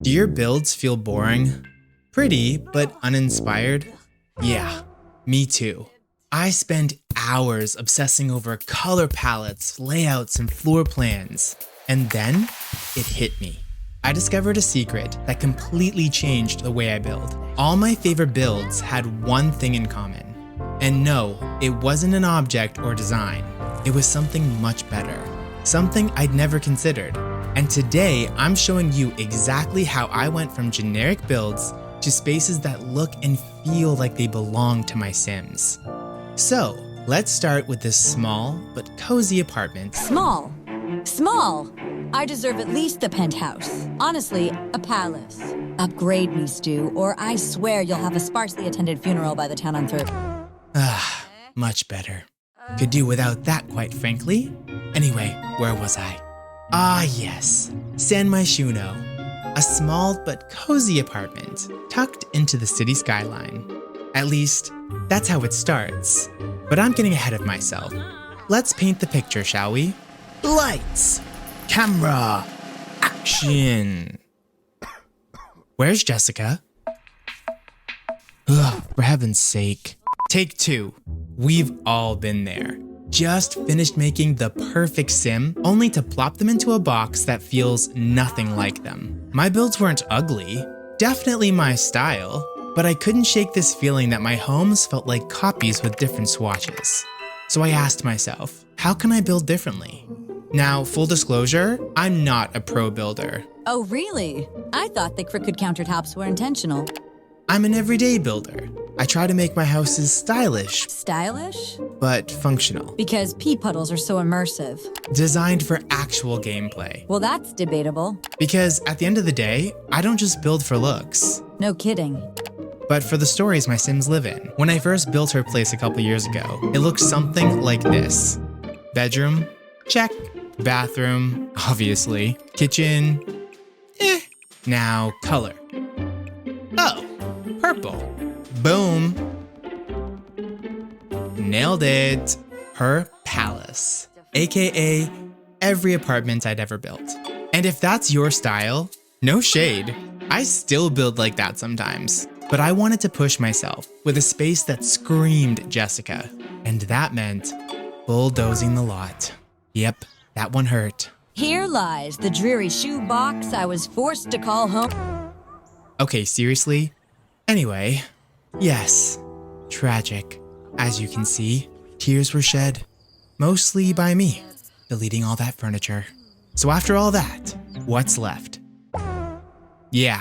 Do your builds feel boring? Pretty, but uninspired? Yeah, me too. I spend hours obsessing over color palettes, layouts, and floor plans. And then, it hit me. I discovered a secret that completely changed the way I build. All my favorite builds had one thing in common. And no, it wasn't an object or design. It was something much better. Something I'd never considered. And today, I'm showing you exactly how I went from generic builds to spaces that look and feel like they belong to my Sims. So, let's start with this small but cozy apartment. Small. Small. I deserve at least the penthouse. Honestly, a palace. Upgrade me, Stu, or I swear you'll have a sparsely attended funeral by the time I'm through. Ah, much better. Could do without that, quite frankly. Anyway, where was I? Ah yes, San Myshuno. A small but cozy apartment tucked into the city skyline. At least, that's how it starts. But I'm getting ahead of myself. Let's paint the picture, shall we? Lights! Camera! Action! Where's Jessica? Ugh, for heaven's sake. Take two. We've all been there. Just finished making the perfect sim, only to plop them into a box that feels nothing like them. My builds weren't ugly, definitely my style, but I couldn't shake this feeling that my homes felt like copies with different swatches. So I asked myself, how can I build differently? Now, full disclosure, I'm not a pro builder. Oh, really? I thought the crooked countertops were intentional. I'm an everyday builder. I try to make my houses stylish, Stylish? but functional. Because pea puddles are so immersive. Designed for actual gameplay. Well, that's debatable. Because at the end of the day, I don't just build for looks, No kidding. but for the stories my Sims live in. When I first built her place a couple years ago, it looked something like this. Bedroom? Check. Bathroom? Obviously. Kitchen? Eh. Now, color. Oh, purple. Boom. Nailed it. Her palace. AKA every apartment I'd ever built. And if that's your style, no shade. I still build like that sometimes. But I wanted to push myself with a space that screamed Jessica. And that meant bulldozing the lot. Yep, that one hurt. Here lies the dreary shoebox I was forced to call home. Okay, seriously? Anyway, yes, tragic. As you can see, tears were shed. Mostly by me, deleting all that furniture. So after all that, what's left? Yeah,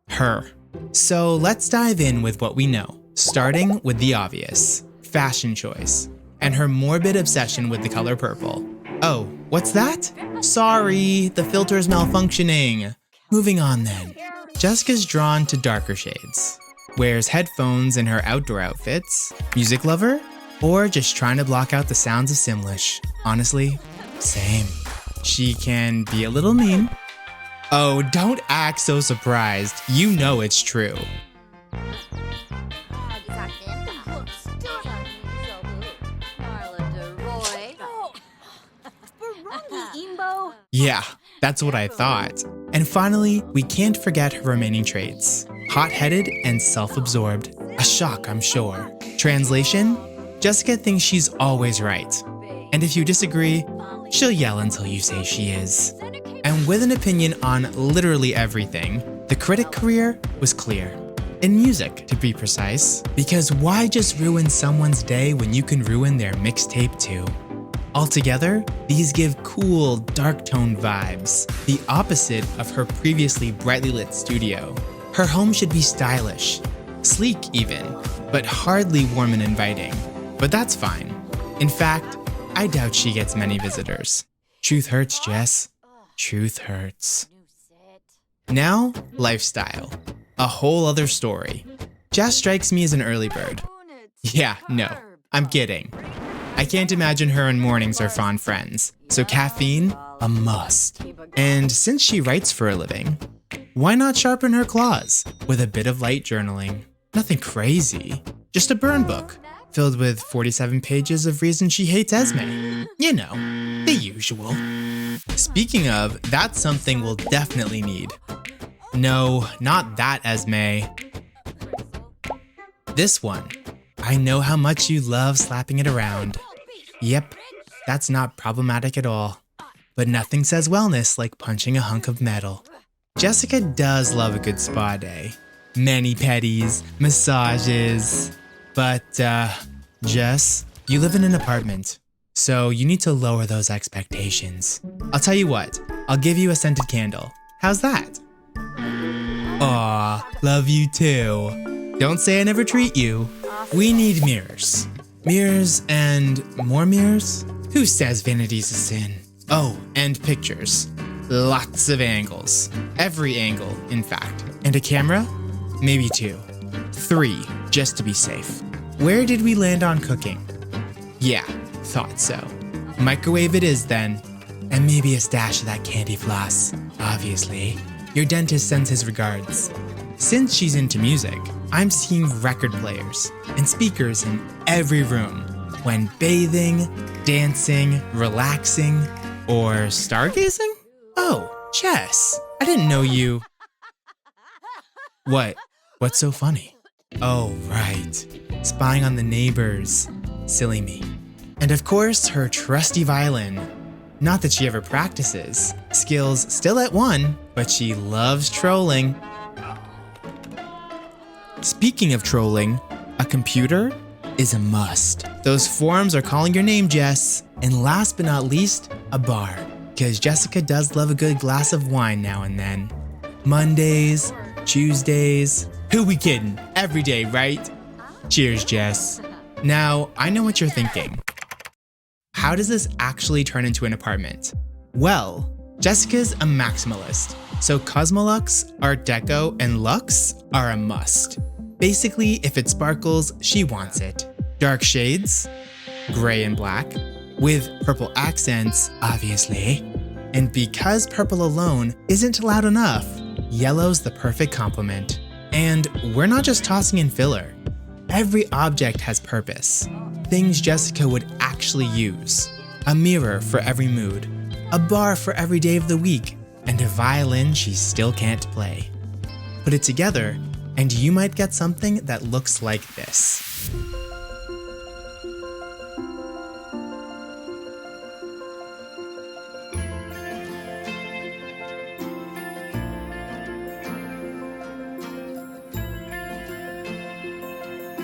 her. So let's dive in with what we know, starting with the obvious, fashion choice, and her morbid obsession with the color purple. Oh, what's that? Sorry, the filter's malfunctioning. Moving on then. Jessica's drawn to darker shades. Wears headphones in her outdoor outfits. Music lover? Or just trying to block out the sounds of Simlish. Honestly, same. She can be a little mean. Oh, don't act so surprised. You know it's true. Yeah, that's what I thought. And finally, we can't forget her remaining traits. Hot-headed and self-absorbed. A shock, I'm sure. Translation? Jessica thinks she's always right. And if you disagree, she'll yell until you say she is. And with an opinion on literally everything, the critic career was clear. In music, to be precise. Because why just ruin someone's day when you can ruin their mixtape too? Altogether, these give cool, dark-toned vibes, the opposite of her previously brightly lit studio. Her home should be stylish, sleek even, but hardly warm and inviting. But that's fine. In fact, I doubt she gets many visitors. Truth hurts, Jess. Truth hurts. Now, lifestyle. A whole other story. Jess strikes me as an early bird. Yeah, no, I'm kidding. I can't imagine her and mornings are fond friends, so caffeine, a must. And since she writes for a living, why not sharpen her claws with a bit of light journaling? Nothing crazy, just a burn book filled with 47 pages of reasons she hates Esme. You know, the usual. Speaking of, that's something we'll definitely need. No, not that, Esme. This one. I know how much you love slapping it around. Yep, that's not problematic at all. But nothing says wellness like punching a hunk of metal. Jessica does love a good spa day. Mani-pedis, massages. But, Jess, you live in an apartment, so you need to lower those expectations. I'll tell you what, I'll give you a scented candle. How's that? Aw, love you too. Don't say I never treat you. We need mirrors. Mirrors and more mirrors? Who says vanity's a sin? Oh, and pictures. Lots of angles. Every angle, in fact. And a camera? Maybe 2. 3, just to be safe. Where did we land on cooking? Yeah, thought so. Microwave it is then. And maybe a stash of that candy floss, obviously. Your dentist sends his regards. Since she's into music, I'm seeing record players and speakers in every room when bathing, dancing, relaxing, or stargazing? Oh, Jess, I didn't know you. What? What's so funny? Oh, right. Spying on the neighbors. Silly me. And of course, her trusty violin. Not that she ever practices. Skills still at 1, but she loves trolling. Speaking of trolling, a computer is a must. Those forums are calling your name, Jess. And last but not least, a bar. Because Jessica does love a good glass of wine now and then. Mondays, Tuesdays. Who we kidding? Every day, right? Cheers, Jess. Now, I know what you're thinking. How does this actually turn into an apartment? Well, Jessica's a maximalist, so Cosmolux, Art Deco, and Luxe are a must. Basically, if it sparkles, she wants it. Dark shades, gray and black, with purple accents, obviously. And because purple alone isn't loud enough, yellow's the perfect complement. And we're not just tossing in filler. Every object has purpose. Things Jessica would actually use. A mirror for every mood, a bar for every day of the week, and a violin she still can't play. Put it together, and you might get something that looks like this.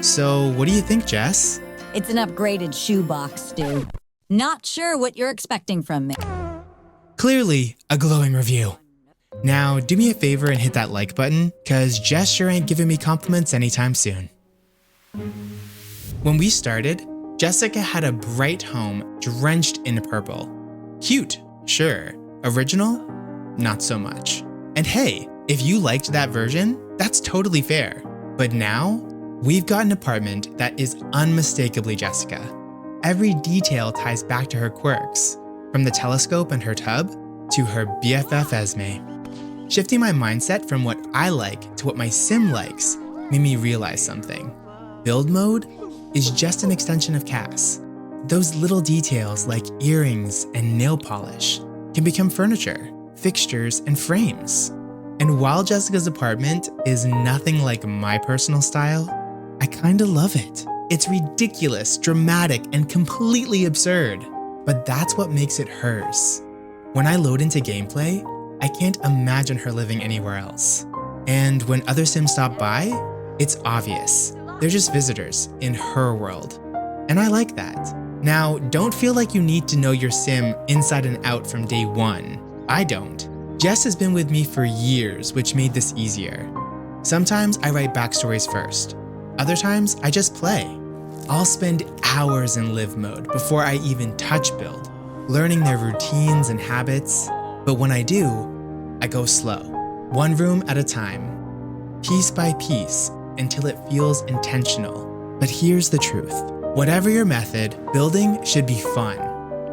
So, what do you think, Jess? It's an upgraded shoebox, Stu. Not sure what you're expecting from me. Clearly, a glowing review. Now, do me a favor and hit that like button, cause Jess sure ain't giving me compliments anytime soon. When we started, Jessica had a bright home drenched in purple. Cute, sure. Original? Not so much. And hey, if you liked that version, that's totally fair. But now, we've got an apartment that is unmistakably Jessica. Every detail ties back to her quirks, from the telescope and her tub to her BFF Esme. Shifting my mindset from what I like to what my sim likes made me realize something. Build mode is just an extension of Cass. Those little details like earrings and nail polish can become furniture, fixtures, and frames. And while Jessica's apartment is nothing like my personal style, I kinda love it. It's ridiculous, dramatic, and completely absurd. But that's what makes it hers. When I load into gameplay, I can't imagine her living anywhere else. And when other Sims stop by, it's obvious. They're just visitors in her world. And I like that. Now, don't feel like you need to know your Sim inside and out from day 1. I don't. Jess has been with me for years, which made this easier. Sometimes I write backstories first. Other times, I just play. I'll spend hours in live mode before I even touch build, learning their routines and habits. But when I do, I go slow, one room at a time, piece by piece, until it feels intentional. But here's the truth. Whatever your method, building should be fun.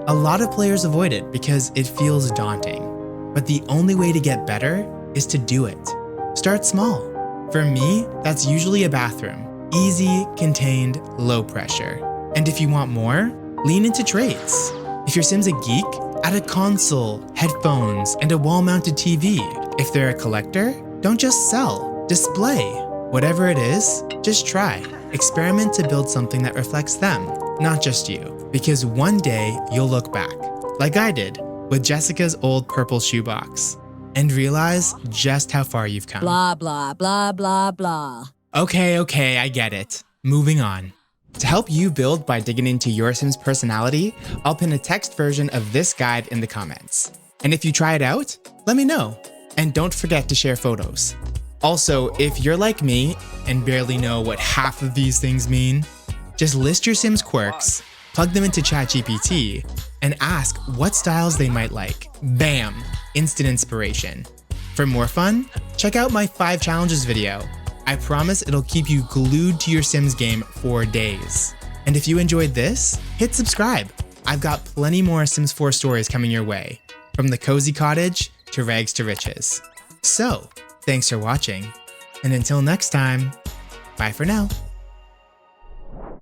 A lot of players avoid it because it feels daunting. But the only way to get better is to do it. Start small. For me, that's usually a bathroom. Easy, contained, low pressure. And if you want more, lean into traits. If your Sim's a geek, add a console, headphones, and a wall-mounted TV. If they're a collector, Don't just sell, display. Whatever it is, just try. Experiment to build something that reflects them, not just you. Because one day you'll look back, like I did with Jessica's old purple shoebox, and realize just how far you've come. Blah, blah, blah, blah, blah. Okay, I get it. Moving on. To help you build by digging into your Sims personality, I'll pin a text version of this guide in the comments. And if you try it out, let me know. And don't forget to share photos. Also, if you're like me and barely know what half of these things mean, just list your Sims quirks, plug them into ChatGPT, and ask what styles they might like. Bam! Instant inspiration. For more fun, check out my 5 challenges video. I promise it'll keep you glued to your Sims game for days. And if you enjoyed this, hit subscribe. I've got plenty more Sims 4 stories coming your way, from the cozy cottage to rags to riches. So, thanks for watching, and until next time, bye for now.